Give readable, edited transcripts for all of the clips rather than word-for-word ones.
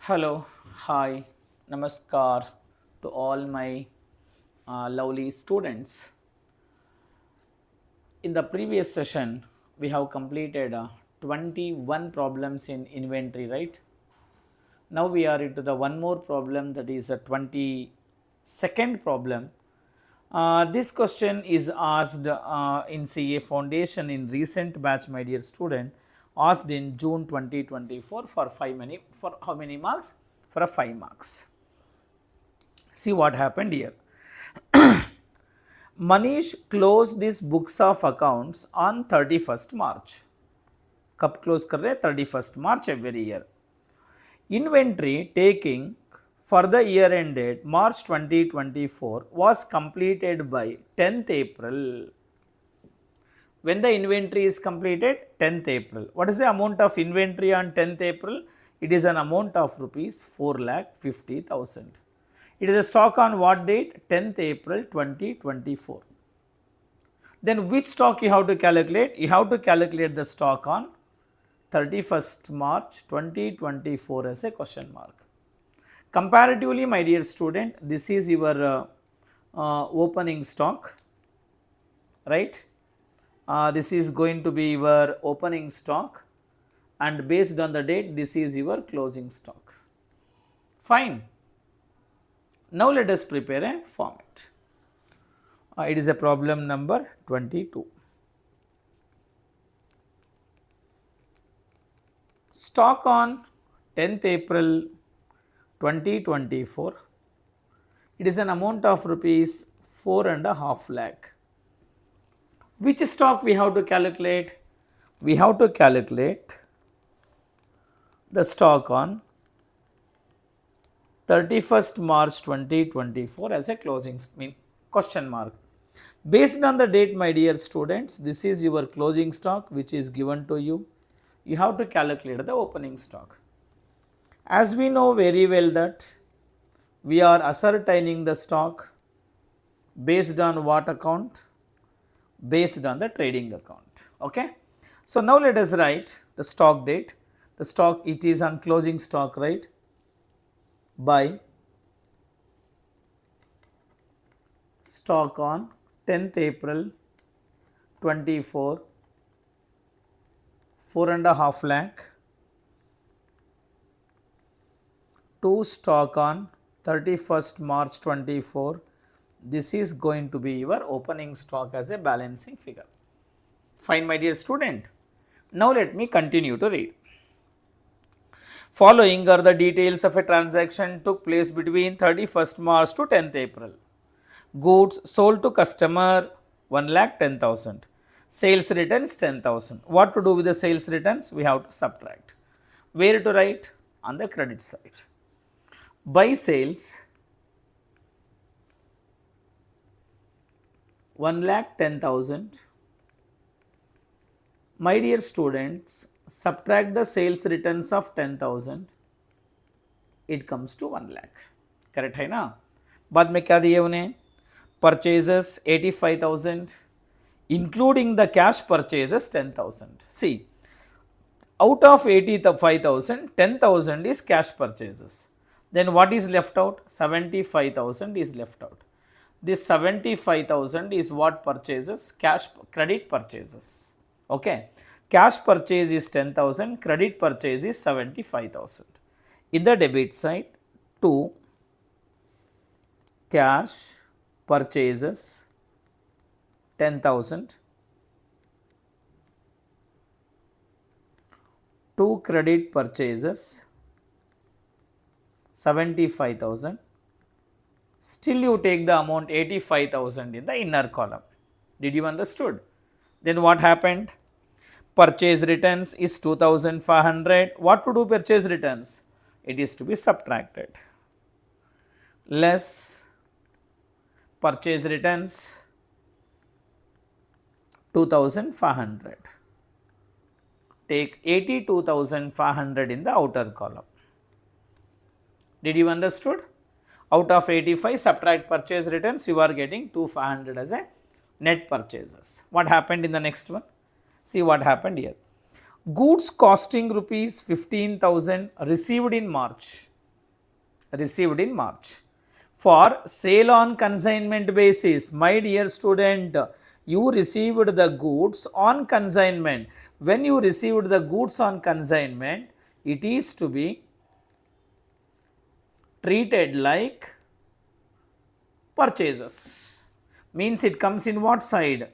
Hello, hi, namaskar to all my lovely students. In the previous session, we have completed 21 problems in inventory, right? Now we are into the one more problem, that is a 22nd problem. This question is asked in CA Foundation in recent batch, my dear student, asked in June 2024 for for how many marks? For a 5 marks. See what happened here. Manish closed his books of accounts on 31st March. कब close कर रहे 31st March every year. Inventory taking for the year ended March 2024 was completed by 10th April. When the inventory is completed? 10th April. What is the amount of inventory on 10th April? It is an amount of rupees 4,50,000. It is a stock on what date? 10th April 2024. Then which stock you have to calculate? You have to calculate the stock on 31st March 2024 as a question mark. Comparatively, my dear student, this is your opening stock, right? This is going to be your opening stock, and based on the date, this is your closing stock. Fine. Now let us prepare a format. It is a problem number 22. Stock on 10th April 2024, it is an amount of rupees 4.5 lakh. Which stock we have to calculate? We have to calculate the stock on 31st March 2024 as a closing question mark. Based on the date, my dear students, this is your closing stock which is given to you. You have to calculate the opening stock. As we know very well that we are ascertaining the stock based on what account? Based on the trading account. Okay. So now let us write the stock date. The stock, it is on closing stock, right? By stock on 10th April 24, 4.5 lakh, to stock on 31st March 24. This is going to be your opening stock as a balancing figure. Fine, my dear student. Now let me continue to read. Following are the details of a transaction took place between 31st March to 10th April. Goods sold to customer 1,10,000. Sales returns 10,000. What to do with the sales returns? We have to subtract. Where to write? On the credit side. By sales 1,10,000. My dear students, subtract the sales returns of 10,000. It comes to 1 lakh. Correct है ना? बाद में क्या दिए उन्हें? Purchases 85,000, including the cash purchases 10,000. See, out of 85,000, 10,000 is cash purchases. Then what is left out? 75,000 is left out. This 75,000 is what purchases? Cash credit purchases. Okay. Cash purchase is 10,000, credit purchase is 75,000. In the debit side, to cash purchases 10,000, to credit purchases 75,000. Still you take the amount 85,000 in the inner column. Did you understood? Then what happened? Purchase returns is 2,500. What to do purchase returns? It is to be subtracted. Less purchase returns 2,500. Take 82,500 in the outer column. Did you understood? Out of 85, subtract purchase returns, you are getting 2,500 as a net purchases. What happened in the next one? See what happened here. Goods costing rupees 15,000 received in March. received in March. For sale on consignment basis, my dear student, you received the goods on consignment. When you received the goods on consignment, it is to be treated like purchases. Means it comes in what side?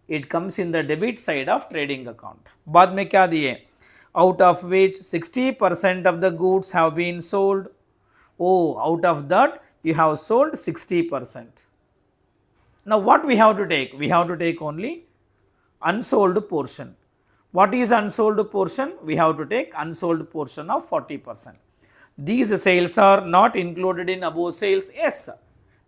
It comes in the debit side of trading account. बाद में क्या दिए? Out of which 60% of the goods have been sold. Oh, out of that you have sold 60%. Now what we have to take? We have to take only unsold portion. What is unsold portion? We have to take unsold portion of 40%. These sales are not included in above sales. Yes,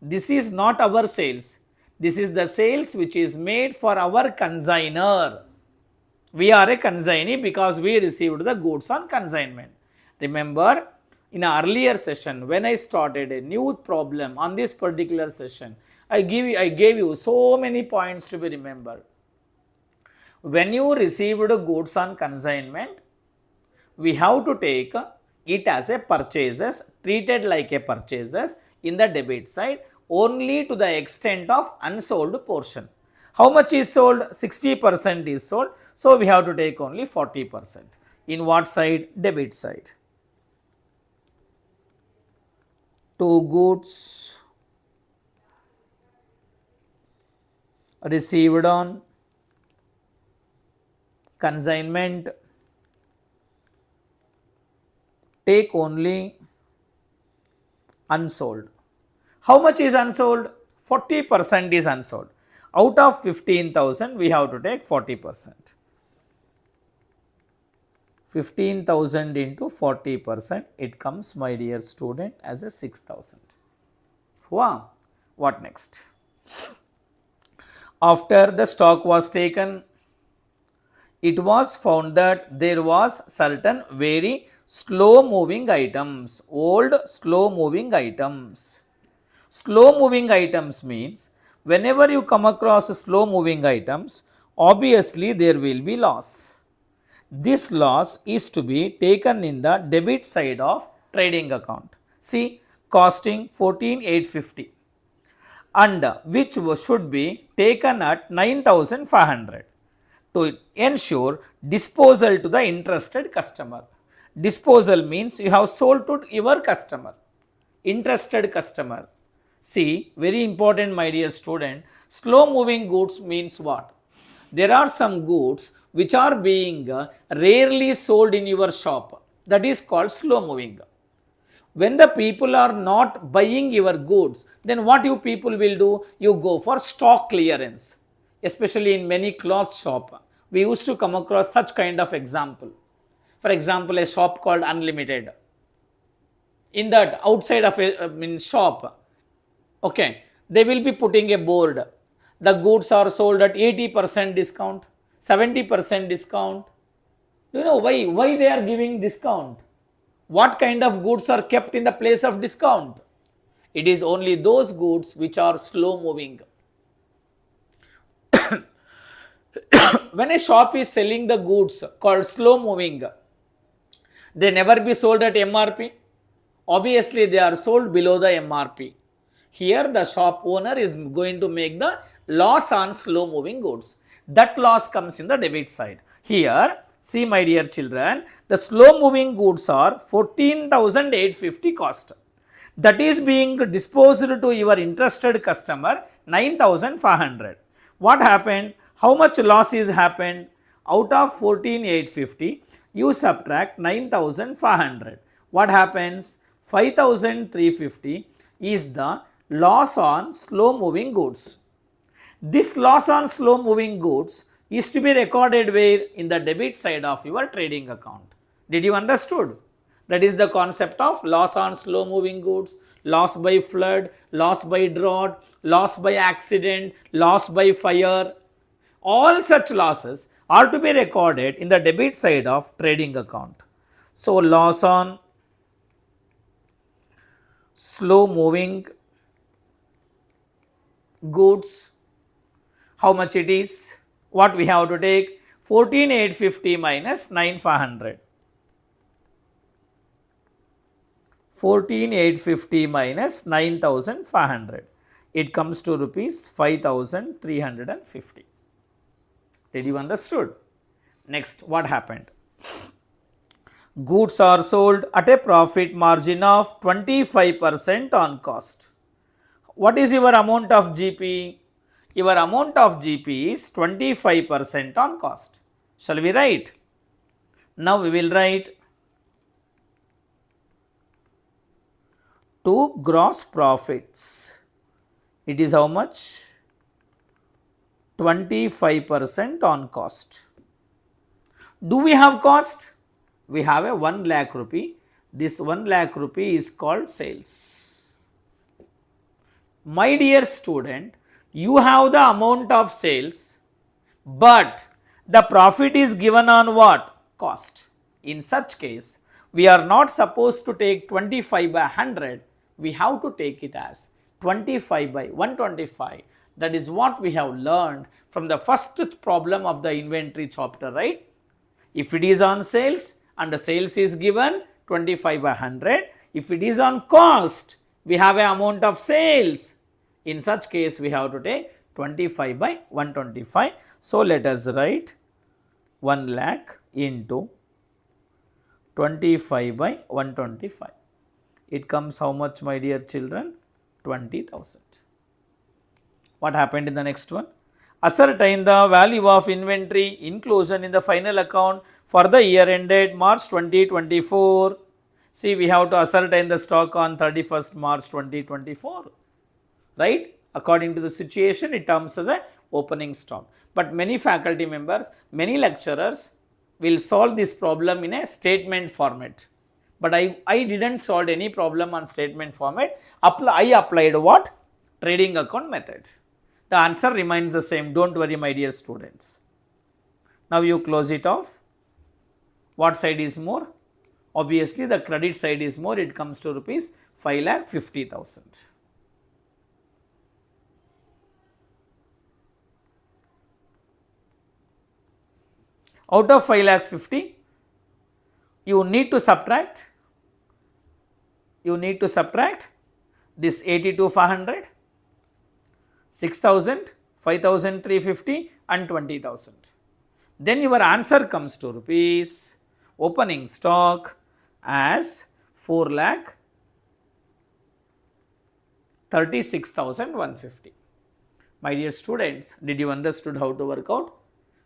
this is not our sales. This is the sales which is made for our consignor. We are a consignee because we received the goods on consignment. Remember, in an earlier session, when I started a new problem on this particular session, I gave you so many points to be remembered. When you received goods on consignment, we have to take it as a purchases, treated like a purchases in the debit side only to the extent of unsold portion. How much is sold? 60% is sold. So we have to take only 40%. In what side? Debit side. Two goods received on consignment, take only unsold. How much is unsold? 40% is unsold. Out of 15,000, we have to take 40%. 15,000 into 40%, it comes, my dear student, as a 6,000. Wow. What next? After the stock was taken, it was found that there was certain very slow moving items, old slow moving items. Slow moving items means whenever you come across slow moving items, obviously there will be loss. This loss is to be taken in the debit side of trading account. See, costing 14,850 and which should be taken at 9,500 to ensure disposal to the interested customer. Disposal means you have sold to your customer, interested customer. See, very important, my dear student, slow moving goods means what? There are some goods which are being rarely sold in your shop. That is called slow moving. When the people are not buying your goods, then what you people will do? You go for stock clearance. Especially in many cloth shop, we used to come across such kind of example. For example, a shop called Unlimited. In that outside of a shop, okay, they will be putting a board. The goods are sold at 80% discount, 70% discount. Do you know why they are giving discount? What kind of goods are kept in the place of discount? It is only those goods which are slow moving. When a shop is selling the goods called slow moving, they never be sold at MRP. Obviously, they are sold below the MRP. Here, the shop owner is going to make the loss on slow moving goods. That loss comes in the debit side. Here, see, my dear children, the slow moving goods are 14,850 cost. That is being disposed to your interested customer 9,500. What happened? How much loss is happened? Out of 14,850, you subtract 9,500. What happens? 5,350 is the loss on slow moving goods. This loss on slow moving goods is to be recorded where? In the debit side of your trading account. Did you understood? That is the concept of loss on slow moving goods, loss by flood, loss by drought, loss by accident, loss by fire. All such losses are to be recorded in the debit side of trading account. So, loss on slow moving goods, how much it is? What we have to take? 14,850 minus 9,500. 14,850 minus 9,500. It comes to rupees 5,350. Did you understood? Next, what happened? Goods are sold at a profit margin of 25% on cost. What is your amount of GP? Your amount of GP is 25% on cost. Shall we write? Now we will write to gross profits. It is how much? 25% on cost. Do we have cost? We have a 1 lakh rupee. This 1 lakh rupee is called sales. My dear student, you have the amount of sales, but the profit is given on what? Cost. In such case, we are not supposed to take 25 by 100. We have to take it as 25 by 125. That is what we have learned from the first problem of the inventory chapter, right? If it is on sales and the sales is given 25 by 100, if it is on cost, we have an amount of sales. In such case, we have to take 25 by 125. So, let us write 1 lakh into 25 by 125. It comes how much, my dear children? 20,000. What happened in the next one? Ascertain the value of inventory inclusion in the final account for the year ended March 2024. See, we have to ascertain the stock on 31st March 2024, right? According to the situation, it comes as a opening stock. But many faculty members, many lecturers will solve this problem in a statement format. But I didn't solve any problem on statement format. I applied what? Trading account method. The answer remains the same. Don't worry, my dear students. Now you close it off. What side is more? Obviously, the credit side is more. It comes to rupees 5,50,000. Out of 5,50,000, you need to subtract. This 82,500, 6,000, 5,350 and 20,000. Then your answer comes to rupees opening stock as 4,36,150. My dear students, did you understood how to work out?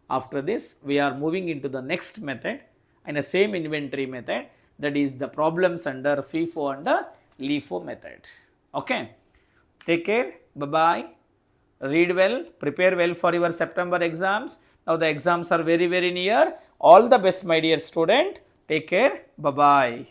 After this, we are moving into the next method and the same inventory method, that is the problems under FIFO and the LIFO method. Okay. Take care. Bye-bye. Read well, prepare well for your September exams. Now the exams are very, very near. All the best, my dear student. Take care. Bye-bye.